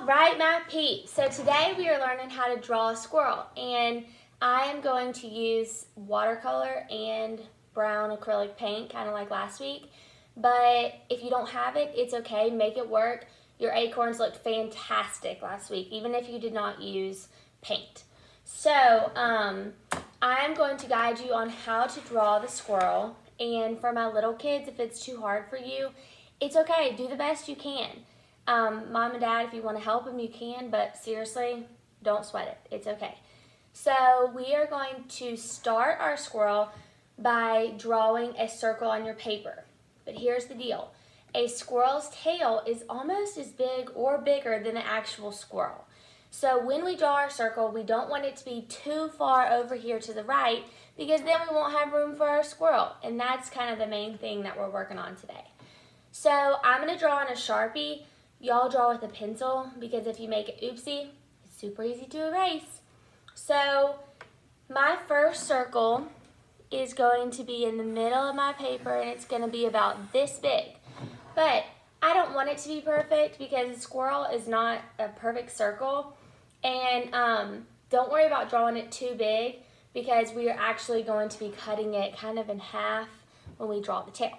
Right, my peeps. So today we are learning how to draw a squirrel, and I am going to use watercolor and brown acrylic paint, kind of like last week. But if you don't have it, it's okay. Make it work. Your acorns looked fantastic last week, even if you did not use paint. So I am going to guide you on how to draw the squirrel. And for my little kids, if it's too hard for you, it's okay. Do the best you can. Mom and Dad, if you want to help them, you can, but seriously, don't sweat it. It's okay. So we are going to start our squirrel by drawing a circle on your paper. But here's the deal. A squirrel's tail is almost as big or bigger than the actual squirrel. So when we draw our circle, we don't want it to be too far over here to the right, because then we won't have room for our squirrel. And that's kind of the main thing that we're working on today. So I'm going to draw on a Sharpie. Y'all draw with a pencil, because if you make it oopsie, it's super easy to erase. So my first circle is going to be in the middle of my paper, and it's going to be about this big. But I don't want it to be perfect, because a squirrel is not a perfect circle. And don't worry about drawing it too big, because we are actually going to be cutting it kind of in half when we draw the tail.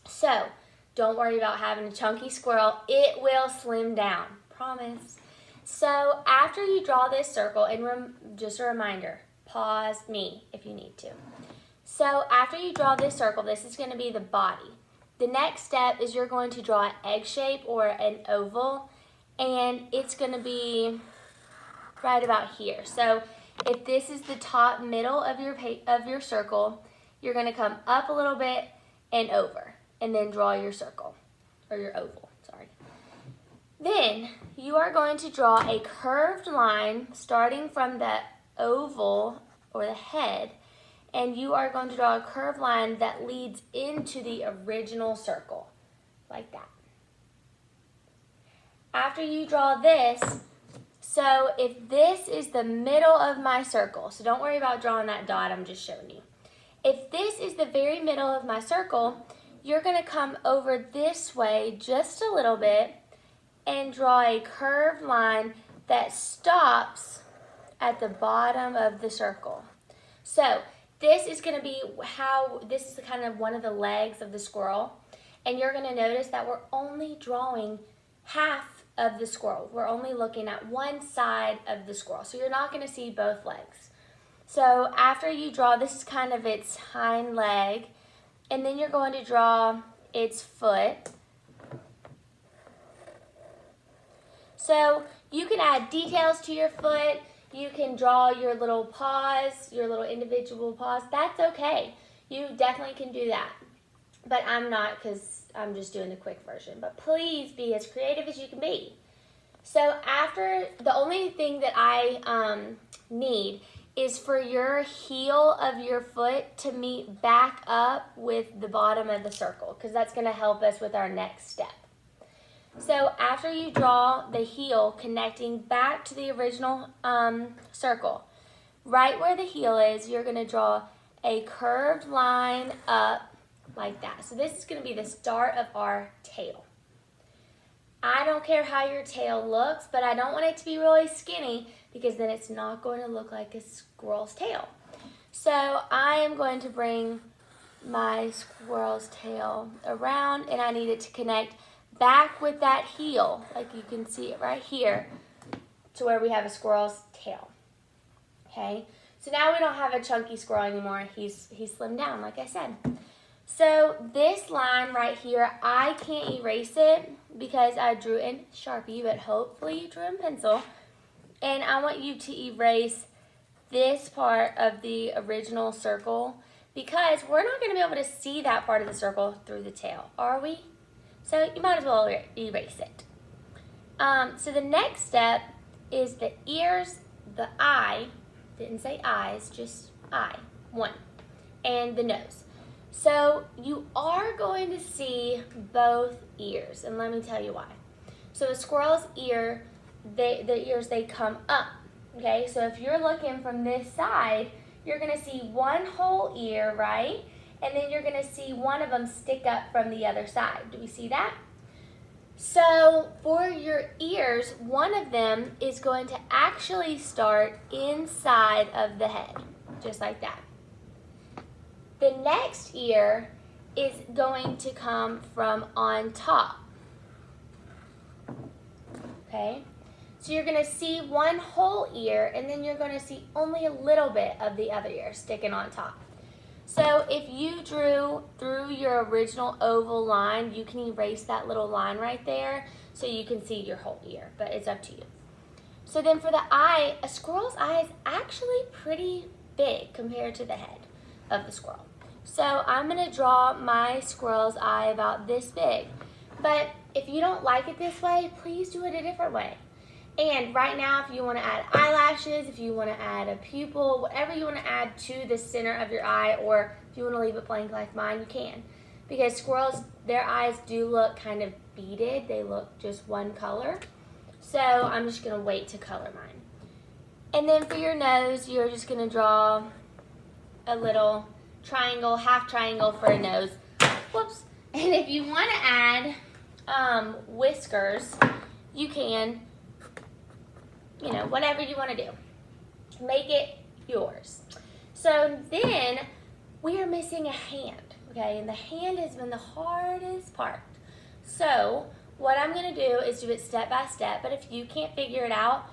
So don't worry about having a chunky squirrel. It will slim down, promise. So after you draw this circle, and just a reminder, pause me if you need to. So after you draw this circle, this is going to be the body. The next step is you're going to draw an egg shape or an oval, and it's going to be right about here. So if this is the top middle of your circle, you're going to come up a little bit and over, and then draw your circle, or your oval, sorry. Then you are going to draw a curved line starting from the oval or the head, and you are going to draw a curved line that leads into the original circle, like that. After you draw this, so if this is the middle of my circle, so don't worry about drawing that dot, I'm just showing you. If this is the very middle of my circle, you're going to come over this way just a little bit and draw a curved line that stops at the bottom of the circle. So this is going to be this is kind of one of the legs of the squirrel, and you're going to notice that we're only drawing half of the squirrel. We're only looking at one side of the squirrel, so you're not going to see both legs. So after you draw, this is kind of its hind leg, and then you're going to draw its foot. So you can add details to your foot. You can draw your little paws, your little individual paws. That's okay. You definitely can do that. But I'm not, because I'm just doing the quick version. But please be as creative as you can be. So after, the only thing that I need is for your heel of your foot to meet back up with the bottom of the circle, because that's going to help us with our next step. So after you draw the heel connecting back to the original circle, right where the heel is, you're going to draw a curved line up like that. So this is going to be the start of our tail. I don't care how your tail looks, but I don't want it to be really skinny, because then it's not going to look like a squirrel's tail. So I am going to bring my squirrel's tail around, and I need it to connect back with that heel, like you can see it right here, to where we have a squirrel's tail. Okay, so now we don't have a chunky squirrel anymore. He's slimmed down, like I said. So this line right here, I can't erase it because I drew in Sharpie, but hopefully you drew in pencil. And I want you to erase this part of the original circle, because we're not going to be able to see that part of the circle through the tail, are we? So you might as well erase it. So the next step is the ears, the eye, didn't say eyes, just eye, one, and the nose. So you are going to see both ears, and let me tell you why. So a squirrel's ear, the ears, they come up, okay? So if you're looking from this side, you're going to see one whole ear, right? And then you're going to see one of them stick up from the other side. Do we see that? So for your ears, one of them is going to actually start inside of the head, just like that. The next ear is going to come from on top. Okay? So you're going to see one whole ear, and then you're going to see only a little bit of the other ear sticking on top. So if you drew through your original oval line, you can erase that little line right there so you can see your whole ear, but it's up to you. So then for the eye, a squirrel's eye is actually pretty big compared to the head of the squirrel. So I'm going to draw my squirrel's eye about this big. But if you don't like it this way, please do it a different way. And right now, if you want to add eyelashes, if you want to add a pupil, whatever you want to add to the center of your eye, or if you want to leave it blank like mine, you can. Because squirrels, their eyes do look kind of beaded. They look just one color. So I'm just going to wait to color mine. And then for your nose, you're just going to draw a little triangle, half triangle for a nose. Whoops. And if you want to add whiskers, you can. You know, whatever you want to do. Make it yours. So then we are missing a hand, okay? And the hand has been the hardest part. So what I'm going to do is do it step by step. But if you can't figure it out,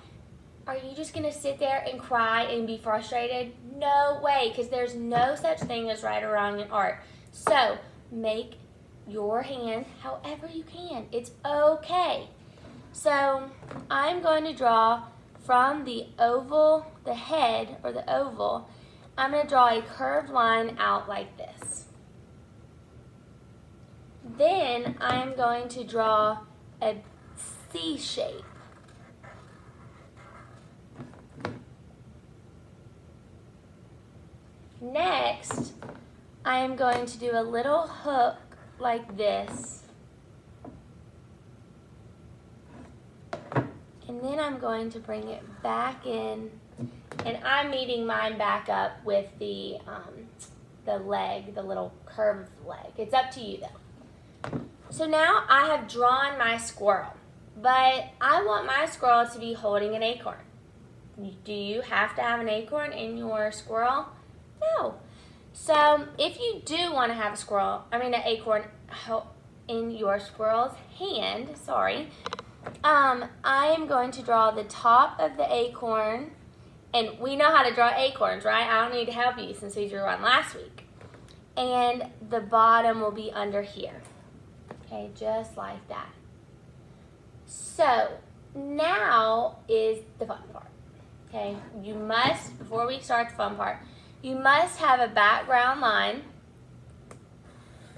are you just going to sit there and cry and be frustrated? No way, because there's no such thing as right or wrong in art. So make your hand however you can. It's okay. So I'm going to draw from the oval, the head, or the oval, I'm going to draw a curved line out like this. Then I'm going to draw a C shape. Next, I am going to do a little hook like this. And then I'm going to bring it back in, and I'm meeting mine back up with the leg, the little curved leg. It's up to you though. So now I have drawn my squirrel, but I want my squirrel to be holding an acorn. Do you have to have an acorn in your squirrel? No. So if you do want to have an acorn in your squirrel's hand, I am going to draw the top of the acorn, and we know how to draw acorns, right? I don't need to help you since we drew one last week. And the bottom will be under here, okay, just like that. So now is the fun part, okay? You must, before we start the fun part, you must have a background line,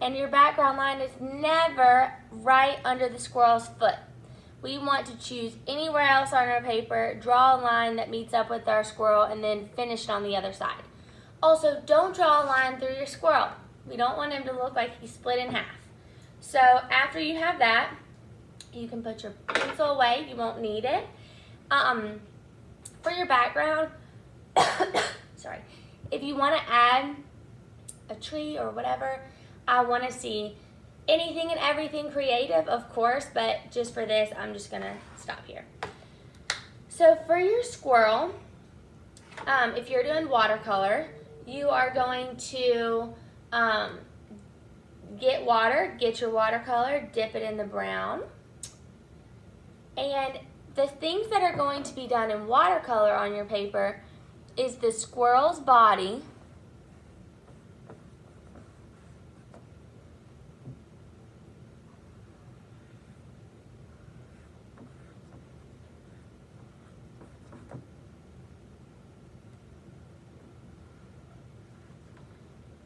and your background line is never right under the squirrel's foot. We want to choose anywhere else on our paper, draw a line that meets up with our squirrel, and then finish it on the other side. Also, don't draw a line through your squirrel. We don't want him to look like he's split in half. So after you have that, you can put your pencil away. You won't need it. For your background, if you want to add a tree or whatever, I want to see anything and everything creative, of course, but just for this, I'm just going to stop here. So for your squirrel, if you're doing watercolor, you are going to get your watercolor, dip it in the brown. And the things that are going to be done in watercolor on your paper is the squirrel's body,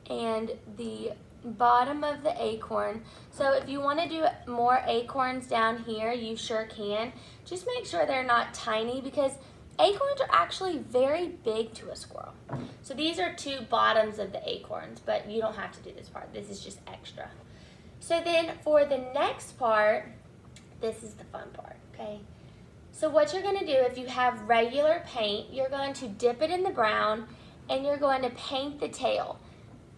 and the bottom of the acorn. So if you want to do more acorns down here, you sure can. Just make sure they're not tiny, because acorns are actually very big to a squirrel. So these are two bottoms of the acorns, but you don't have to do this part. This is just extra. So then for the next part, this is the fun part, okay? So what you're going to do, if you have regular paint, you're going to dip it in the brown, and you're going to paint the tail.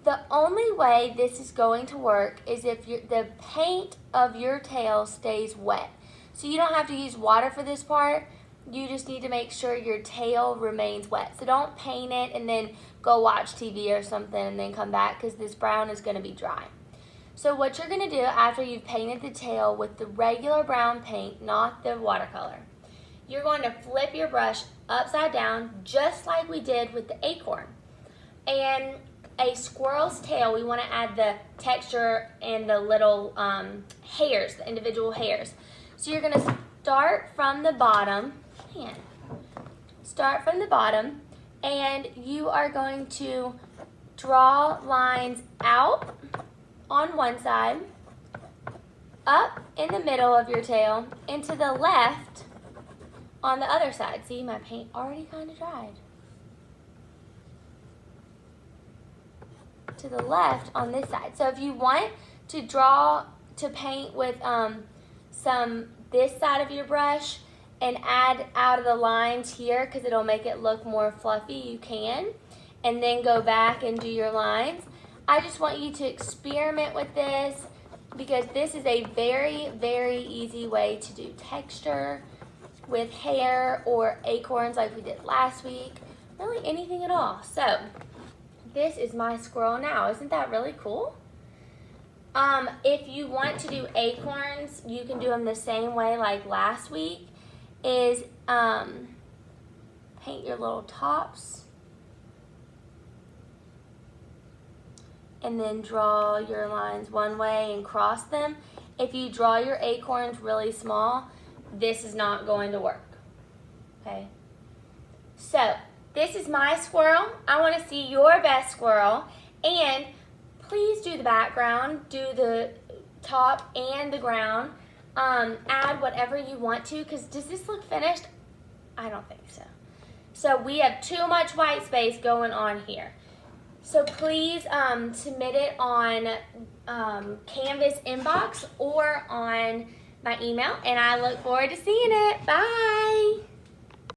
the only way this is going to work is if the paint of your tail stays wet. So you don't have to use water for this part. You just need to make sure your tail remains wet. So don't paint it and then go watch TV or something and then come back, because this brown is going to be dry. So what you're going to do after you've painted the tail with the regular brown paint, not the watercolor, you're going to flip your brush upside down just like we did with the acorn. And a squirrel's tail, we want to add the texture and the little hairs, the individual hairs. So you're going to start from the bottom. Start from the bottom, and you are going to draw lines out on one side, up in the middle of your tail, and to the left on the other side. See, my paint already kind of dried. To the left on this side. So if you want to paint with this side of your brush and add out of the lines here, because it'll make it look more fluffy, you can, and then go back and do your lines. I just want you to experiment with this, because this is a very, very easy way to do texture with hair or acorns like we did last week. Really anything at all. So this is my squirrel now. Isn't that really cool? If you want to do acorns, you can do them the same way like last week. Is paint your little tops and then draw your lines one way and cross them. If you draw your acorns really small, this is not going to work. Okay, so this is my squirrel. I want to see your best squirrel, and please do the background, do the top and the ground. Add whatever you want to, because does this look finished? I don't think so. So we have too much white space going on here. So please submit it on Canvas inbox or on my email, and I look forward to seeing it. Bye.